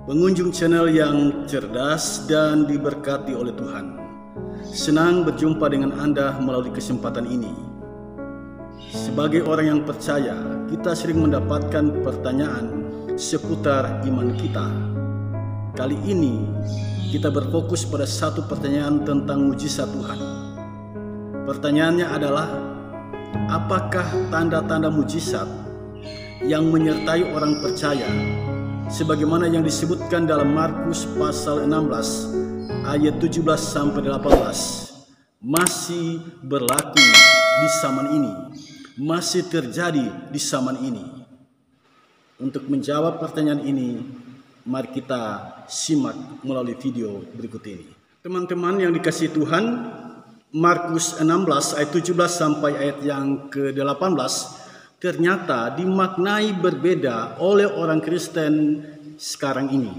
Pengunjung channel yang cerdas dan diberkati oleh Tuhan. Senang berjumpa dengan Anda melalui kesempatan ini. Sebagai orang yang percaya, kita sering mendapatkan pertanyaan seputar iman kita. Kali ini, kita berfokus pada satu pertanyaan tentang mujizat Tuhan. Pertanyaannya adalah, apakah tanda-tanda mujizat yang menyertai orang percaya sebagaimana yang disebutkan dalam Markus pasal 16 ayat 17 sampai 18 masih berlaku di zaman ini, masih terjadi di zaman ini? Untuk menjawab pertanyaan ini, mari kita simak melalui video berikut ini. Teman-teman yang dikasihi Tuhan, Markus 16 ayat 17 sampai ayat yang ke-18 ternyata dimaknai berbeda oleh orang Kristen sekarang ini.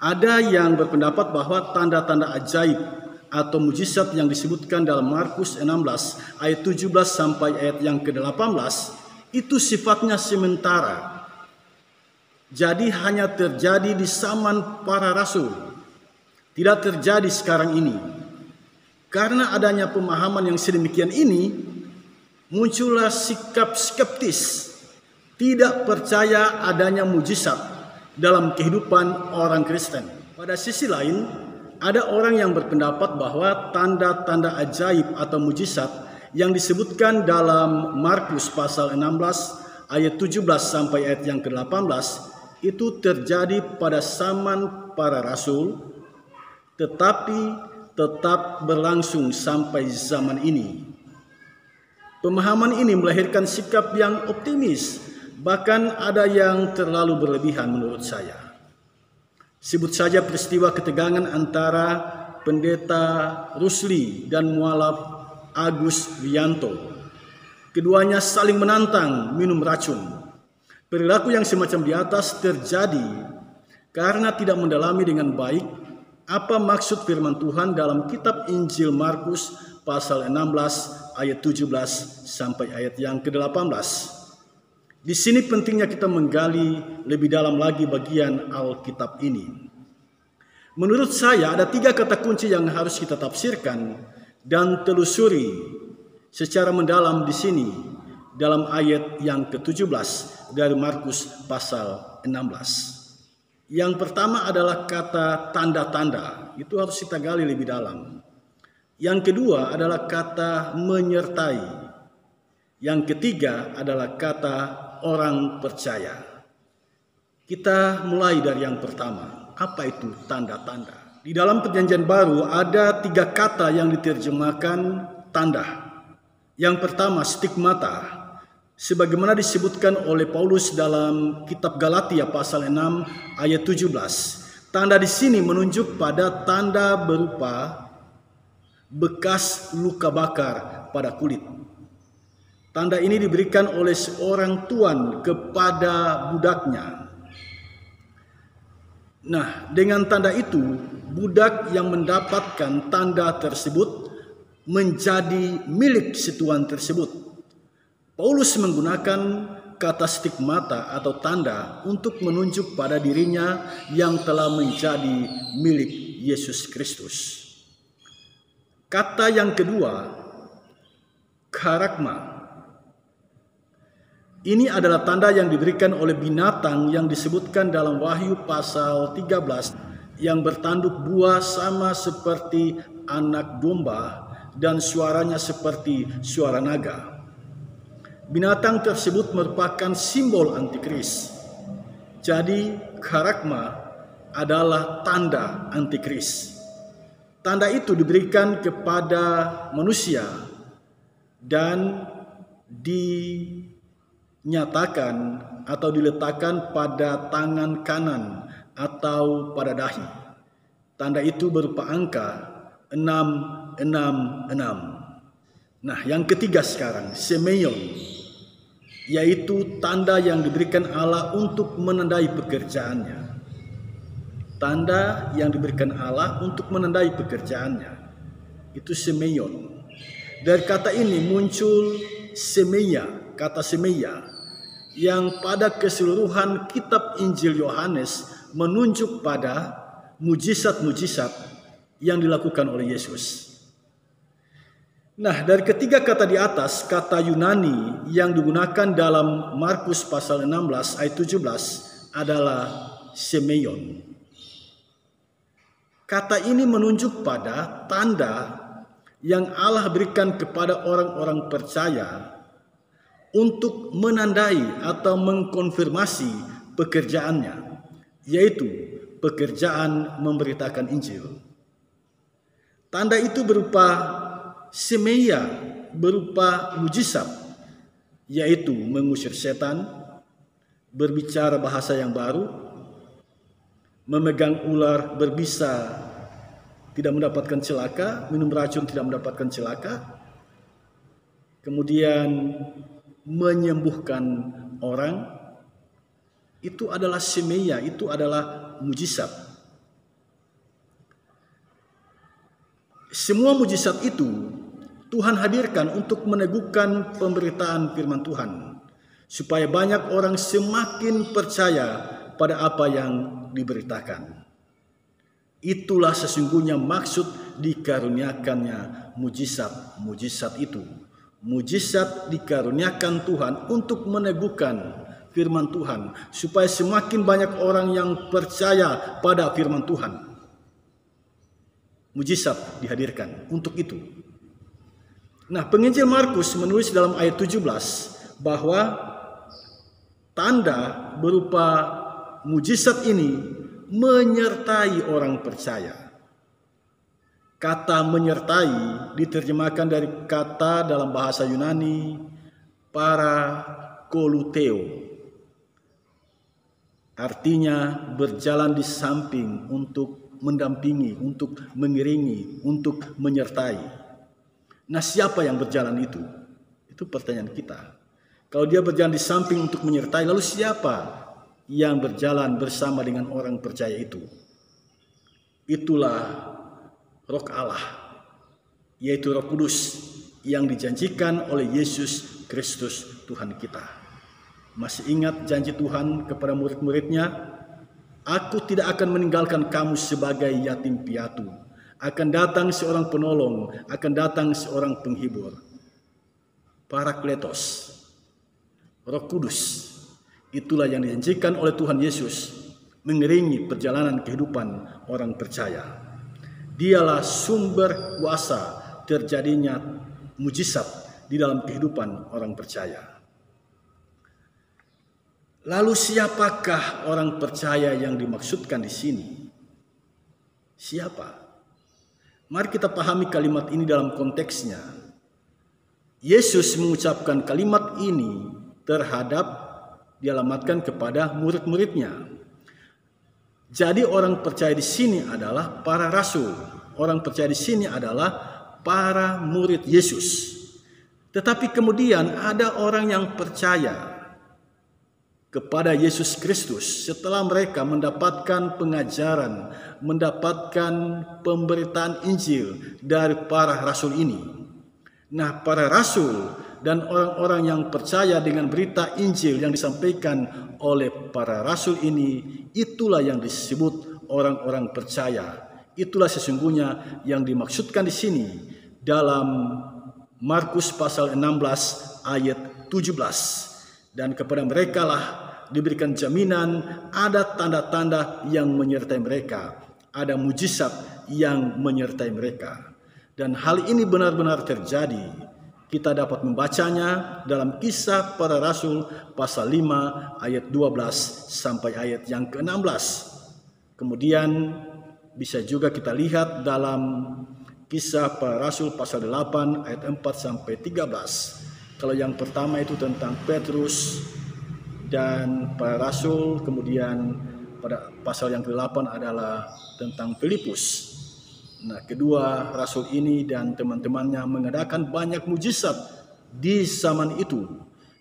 Ada yang berpendapat bahwa tanda-tanda ajaib atau mujizat yang disebutkan dalam Markus 16 ayat 17 sampai ayat yang ke-18 itu sifatnya sementara. Jadi hanya terjadi di zaman para rasul, tidak terjadi sekarang ini. Karena adanya pemahaman yang sedemikian ini, muncullah sikap skeptis, tidak percaya adanya mujizat dalam kehidupan orang Kristen. Pada sisi lain, ada orang yang berpendapat bahwa tanda-tanda ajaib atau mujizat yang disebutkan dalam Markus pasal 16 ayat 17 sampai ayat yang ke-18 itu terjadi pada zaman para rasul, tetapi tetap berlangsung sampai zaman ini. Pemahaman ini melahirkan sikap yang optimis, bahkan ada yang terlalu berlebihan menurut saya. Sebut saja peristiwa ketegangan antara Pendeta Rusli dan Mualaf Agus Wiyanto. Keduanya saling menantang minum racun. Perilaku yang semacam di atas terjadi karena tidak mendalami dengan baik apa maksud firman Tuhan dalam kitab Injil Markus pasal 16 ayat 17 sampai ayat yang ke-18. Di sini pentingnya kita menggali lebih dalam lagi bagian Alkitab ini. Menurut saya ada 3 kata kunci yang harus kita tafsirkan dan telusuri secara mendalam di sini dalam ayat yang ke-17 dari Markus pasal 16. Yang pertama adalah kata tanda-tanda. Itu harus kita gali lebih dalam. Yang kedua adalah kata menyertai. Yang ketiga adalah kata orang percaya. Kita mulai dari yang pertama. Apa itu tanda-tanda? Di dalam Perjanjian Baru ada 3 kata yang diterjemahkan tanda. Yang pertama stigmata, sebagaimana disebutkan oleh Paulus dalam kitab Galatia pasal 6 ayat 17. Tanda di sini menunjuk pada tanda berupa bekas luka bakar pada kulit. Tanda ini diberikan oleh seorang tuan kepada budaknya. Nah, dengan tanda itu, budak yang mendapatkan tanda tersebut menjadi milik si tuan tersebut. Paulus menggunakan kata stigmata atau tanda untuk menunjuk pada dirinya yang telah menjadi milik Yesus Kristus. Kata yang kedua, karakma. Ini adalah tanda yang diberikan oleh binatang yang disebutkan dalam Wahyu pasal 13 yang bertanduk buah sama seperti anak domba dan suaranya seperti suara naga. Binatang tersebut merupakan simbol antikris. Jadi karakma adalah tanda antikris. Tanda itu diberikan kepada manusia dan dinyatakan atau diletakkan pada tangan kanan atau pada dahi. Tanda itu berupa angka 666. Nah, yang ketiga sekarang, semeion, yaitu tanda yang diberikan Allah untuk menandai pekerjaannya. Tanda yang diberikan Allah untuk menandai pekerjaannya. Itu semeion. Dari kata ini muncul semeia, kata semeia, yang pada keseluruhan kitab Injil Yohanes menunjuk pada mujizat-mujizat yang dilakukan oleh Yesus. Nah, dari ketiga kata di atas, kata Yunani yang digunakan dalam Markus pasal 16 ayat 17 adalah semeion. Kata ini menunjuk pada tanda yang Allah berikan kepada orang-orang percaya untuk menandai atau mengkonfirmasi pekerjaannya, yaitu pekerjaan memberitakan Injil. Tanda itu berupa semeia, berupa mujizat, yaitu mengusir setan, berbicara bahasa yang baru, memegang ular berbisa tidak mendapatkan celaka, minum racun tidak mendapatkan celaka, kemudian menyembuhkan orang. Itu adalah semeia, itu adalah mujizat. Semua mujizat itu Tuhan hadirkan untuk meneguhkan pemberitaan firman Tuhan, supaya banyak orang semakin percaya pada apa yang diberitakan. Itulah sesungguhnya maksud dikaruniakannya mujizat-mujizat itu. Mujizat dikaruniakan Tuhan untuk meneguhkan firman Tuhan, supaya semakin banyak orang yang percaya pada firman Tuhan. Mujizat dihadirkan untuk itu. Nah, penginjil Markus menulis dalam ayat 17 bahwa tanda berupa mujizat ini menyertai orang percaya. Kata menyertai diterjemahkan dari kata dalam bahasa Yunani parakoluteo. Artinya berjalan di samping, untuk mendampingi, untuk mengiringi, untuk menyertai. Nah, siapa yang berjalan itu? Itu pertanyaan kita. Kalau dia berjalan di samping untuk menyertai, lalu siapa yang berjalan bersama dengan orang percaya itu? Itulah Roh Allah, yaitu Roh Kudus yang dijanjikan oleh Yesus Kristus Tuhan kita. Masih ingat janji Tuhan kepada murid-muridnya? Aku tidak akan meninggalkan kamu sebagai yatim piatu. Akan datang seorang penolong, akan datang seorang penghibur. Parakletos, Roh Kudus, itulah yang dijanjikan oleh Tuhan Yesus mengiringi perjalanan kehidupan orang percaya. Dialah sumber kuasa terjadinya mujizat di dalam kehidupan orang percaya. Lalu siapakah orang percaya yang dimaksudkan di sini? Siapa? Mari kita pahami kalimat ini dalam konteksnya. Yesus mengucapkan kalimat ini dialamatkan kepada murid-muridnya. Jadi orang percaya di sini adalah para rasul. Orang percaya di sini adalah para murid Yesus. Tetapi kemudian ada orang yang percaya kepada Yesus Kristus setelah mereka mendapatkan pengajaran, mendapatkan pemberitaan Injil dari para rasul ini. Nah, para rasul dan orang-orang yang percaya dengan berita Injil yang disampaikan oleh para rasul ini, itulah yang disebut orang-orang percaya. Itulah sesungguhnya yang dimaksudkan di sini dalam Markus pasal 16 ayat 17. Dan kepada mereka lah diberikan jaminan, ada tanda-tanda yang menyertai mereka, ada mujizat yang menyertai mereka. Dan hal ini benar-benar terjadi. Kita dapat membacanya dalam Kisah Para Rasul pasal 5 ayat 12 sampai ayat yang ke-16. Kemudian bisa juga kita lihat dalam Kisah Para Rasul pasal 8 ayat 4 sampai 13. Kalau yang pertama itu tentang Petrus dan para rasul, kemudian pada pasal yang ke-8 adalah tentang Filipus. Nah, kedua rasul ini dan teman-temannya mengadakan banyak mujizat di zaman itu.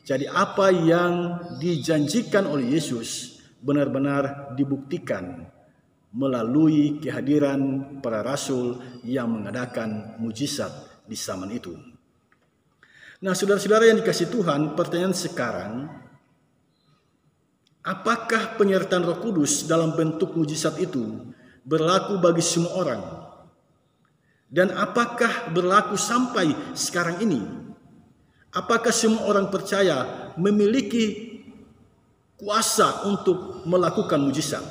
Jadi apa yang dijanjikan oleh Yesus benar-benar dibuktikan melalui kehadiran para rasul yang mengadakan mujizat di zaman itu. Nah, saudara-saudara yang dikasihi Tuhan, pertanyaan sekarang, Apakah penyertaan Roh Kudus dalam bentuk mujizat itu berlaku bagi semua orang? Dan apakah berlaku sampai sekarang ini? Apakah semua orang percaya memiliki kuasa untuk melakukan mujizat?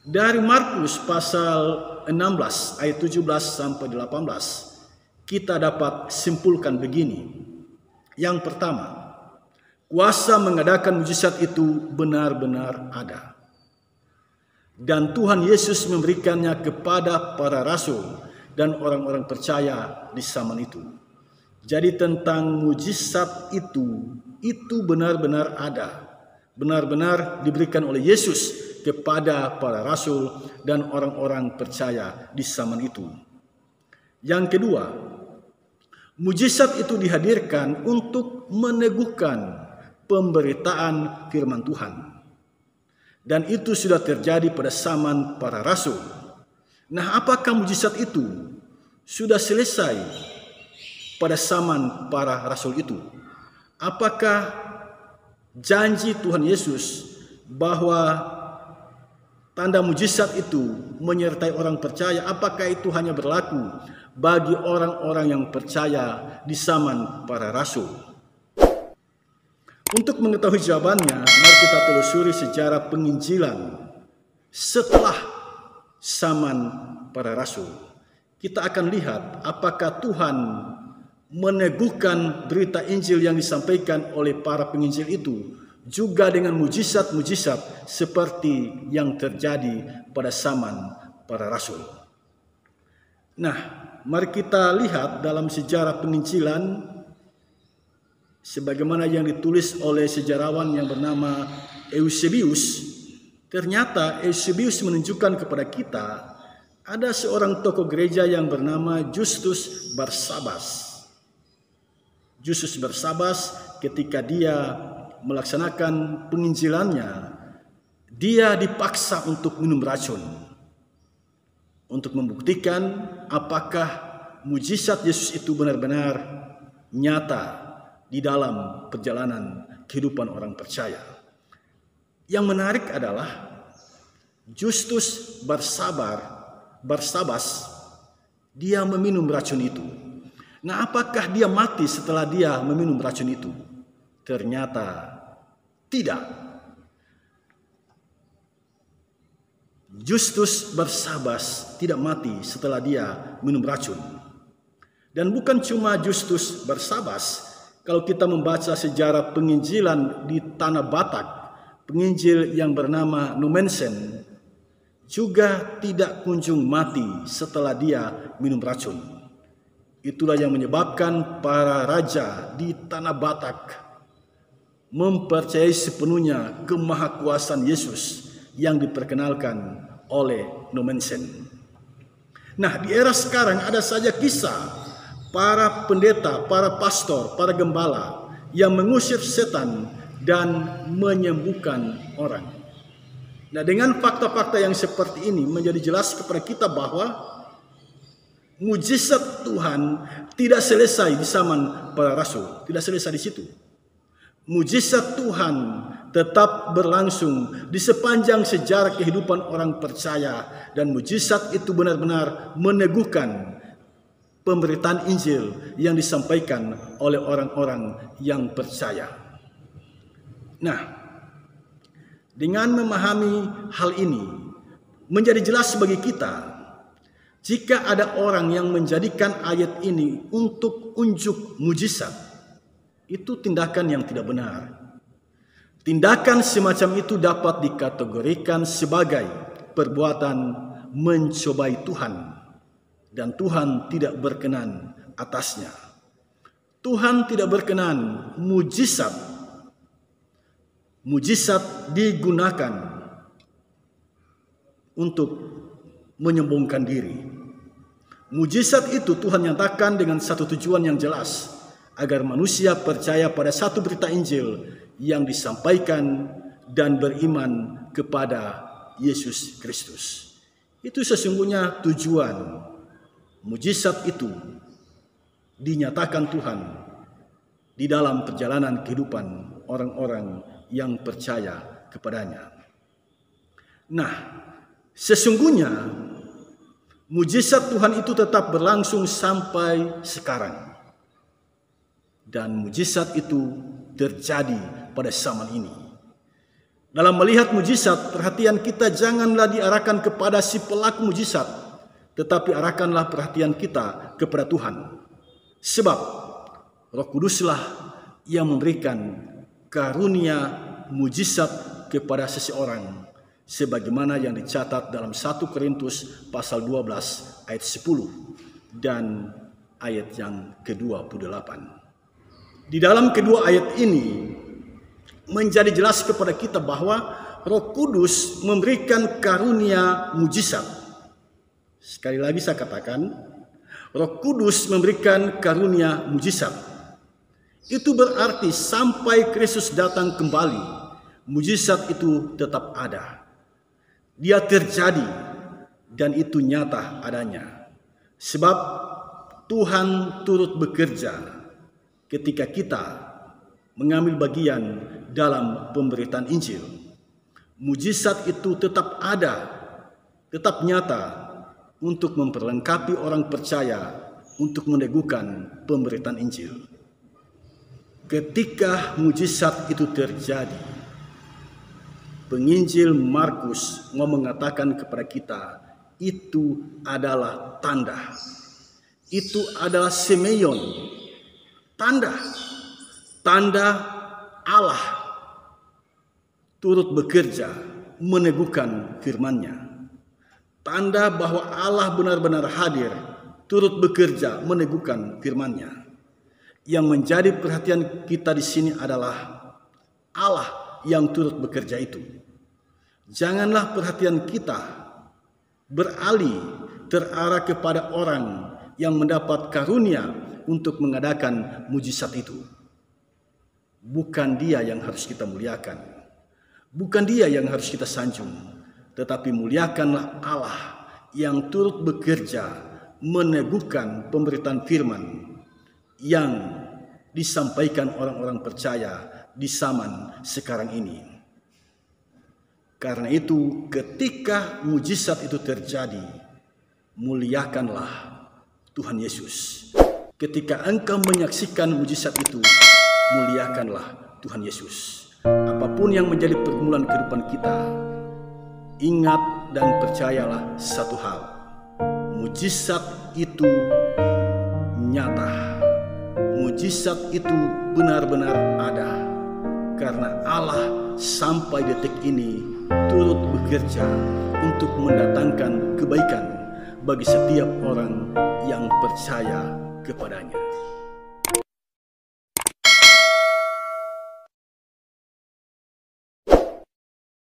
Dari Markus pasal 16 ayat 17 sampai 18 kita dapat simpulkan begini. Yang pertama, kuasa mengadakan mujizat itu benar-benar ada. Dan Tuhan Yesus memberikannya kepada para rasul dan orang-orang percaya di zaman itu. Jadi tentang mujizat itu benar-benar ada. Benar-benar diberikan oleh Yesus kepada para rasul dan orang-orang percaya di zaman itu. Yang kedua, mujizat itu dihadirkan untuk meneguhkan pemberitaan firman Tuhan. Dan itu sudah terjadi pada zaman para rasul. Nah, apakah mujizat itu sudah selesai pada zaman para rasul itu? Apakah janji Tuhan Yesus bahwa tanda mujizat itu menyertai orang percaya, apakah itu hanya berlaku bagi orang-orang yang percaya di zaman para rasul? Untuk mengetahui jawabannya, mari kita telusuri sejarah penginjilan setelah zaman para rasul. Kita akan lihat apakah Tuhan meneguhkan berita Injil yang disampaikan oleh para penginjil itu juga dengan mujizat-mujizat seperti yang terjadi pada zaman para rasul. Nah, mari kita lihat dalam sejarah penginjilan sebagaimana yang ditulis oleh sejarawan yang bernama Eusebius. Ternyata Eusebius menunjukkan kepada kita ada seorang tokoh gereja yang bernama Justus Barsabas. Justus Barsabas ketika dia melaksanakan penginjilannya, dia dipaksa untuk minum racun untuk membuktikan apakah mujizat Yesus itu benar-benar nyata di dalam perjalanan kehidupan orang percaya. Yang menarik adalah Justus Barsabas dia meminum racun itu. Nah, apakah dia mati setelah dia meminum racun itu? Ternyata tidak. Justus Barsabas tidak mati setelah dia minum racun. Dan bukan cuma Justus Barsabas. Kalau kita membaca sejarah penginjilan di tanah Batak, penginjil yang bernama Numensen juga tidak kunjung mati setelah dia minum racun. Itulah yang menyebabkan para raja di tanah Batak mempercayai sepenuhnya kemahakuasaan Yesus yang diperkenalkan oleh Numensen. Nah, di era sekarang ada saja kisah para pendeta, para pastor, para gembala yang mengusir setan dan menyembuhkan orang. Nah, dengan fakta-fakta yang seperti ini menjadi jelas kepada kita bahwa mujizat Tuhan tidak selesai di zaman para rasul, tidak selesai di situ. Mujizat Tuhan tetap berlangsung di sepanjang sejarah kehidupan orang percaya, dan mujizat itu benar-benar meneguhkan pemberitaan Injil yang disampaikan oleh orang-orang yang percaya. Nah, dengan memahami hal ini menjadi jelas bagi kita, jika ada orang yang menjadikan ayat ini untuk unjuk mujizat, itu tindakan yang tidak benar. Tindakan semacam itu dapat dikategorikan sebagai perbuatan mencobai Tuhan, dan Tuhan tidak berkenan atasnya. Tuhan tidak berkenan mujizat digunakan untuk menyembuhkan diri. Mujizat itu Tuhan nyatakan dengan satu tujuan yang jelas, agar manusia percaya pada satu berita Injil yang disampaikan dan beriman kepada Yesus Kristus. Itu sesungguhnya tujuan mujizat itu dinyatakan Tuhan di dalam perjalanan kehidupan orang-orang yang percaya kepadanya. Nah, sesungguhnya mujizat Tuhan itu tetap berlangsung sampai sekarang. Dan mujizat itu terjadi pada zaman ini. Dalam melihat mujizat, perhatian kita janganlah diarahkan kepada si pelaku mujizat, tetapi arahkanlah perhatian kita kepada Tuhan. Sebab Roh Kuduslah yang memberikan karunia mujizat kepada seseorang, sebagaimana yang dicatat dalam 1 Korintus pasal 12 ayat 10 dan ayat yang ke-28. Di dalam kedua ayat ini menjadi jelas kepada kita bahwa Roh Kudus memberikan karunia mujizat. Sekali lagi saya katakan, Roh Kudus memberikan karunia mujizat. Itu berarti sampai Kristus datang kembali, mujizat itu tetap ada. Dia terjadi dan itu nyata adanya. Sebab Tuhan turut bekerja ketika kita mengambil bagian dalam pemberitaan Injil. Mujizat itu tetap ada, tetap nyata untuk memperlengkapi orang percaya untuk meneguhkan pemberitaan Injil. Ketika mujizat itu terjadi, penginjil Markus mau mengatakan kepada kita, itu adalah tanda. Itu adalah semeion, tanda Allah turut bekerja meneguhkan firman-Nya. Tanda bahwa Allah benar-benar hadir, turut bekerja meneguhkan firman-Nya. Yang menjadi perhatian kita di sini adalah Allah yang turut bekerja itu. Janganlah perhatian kita beralih terarah kepada orang yang mendapat karunia untuk mengadakan mujizat itu. Bukan dia yang harus kita muliakan, bukan dia yang harus kita sanjung, tetapi muliakanlah Allah yang turut bekerja meneguhkan pemberitaan firman yang disampaikan orang-orang percaya di zaman sekarang ini. Karena itu, ketika mujizat itu terjadi, muliakanlah Tuhan Yesus. Ketika engkau menyaksikan mujizat itu, muliakanlah Tuhan Yesus. Apapun yang menjadi pergumulan kehidupan kita, ingat dan percayalah satu hal. Mujizat itu nyata. Mujizat itu benar-benar ada. Karena Allah sampai detik ini turut bekerja untuk mendatangkan kebaikan bagi setiap orang yang percaya kepadanya.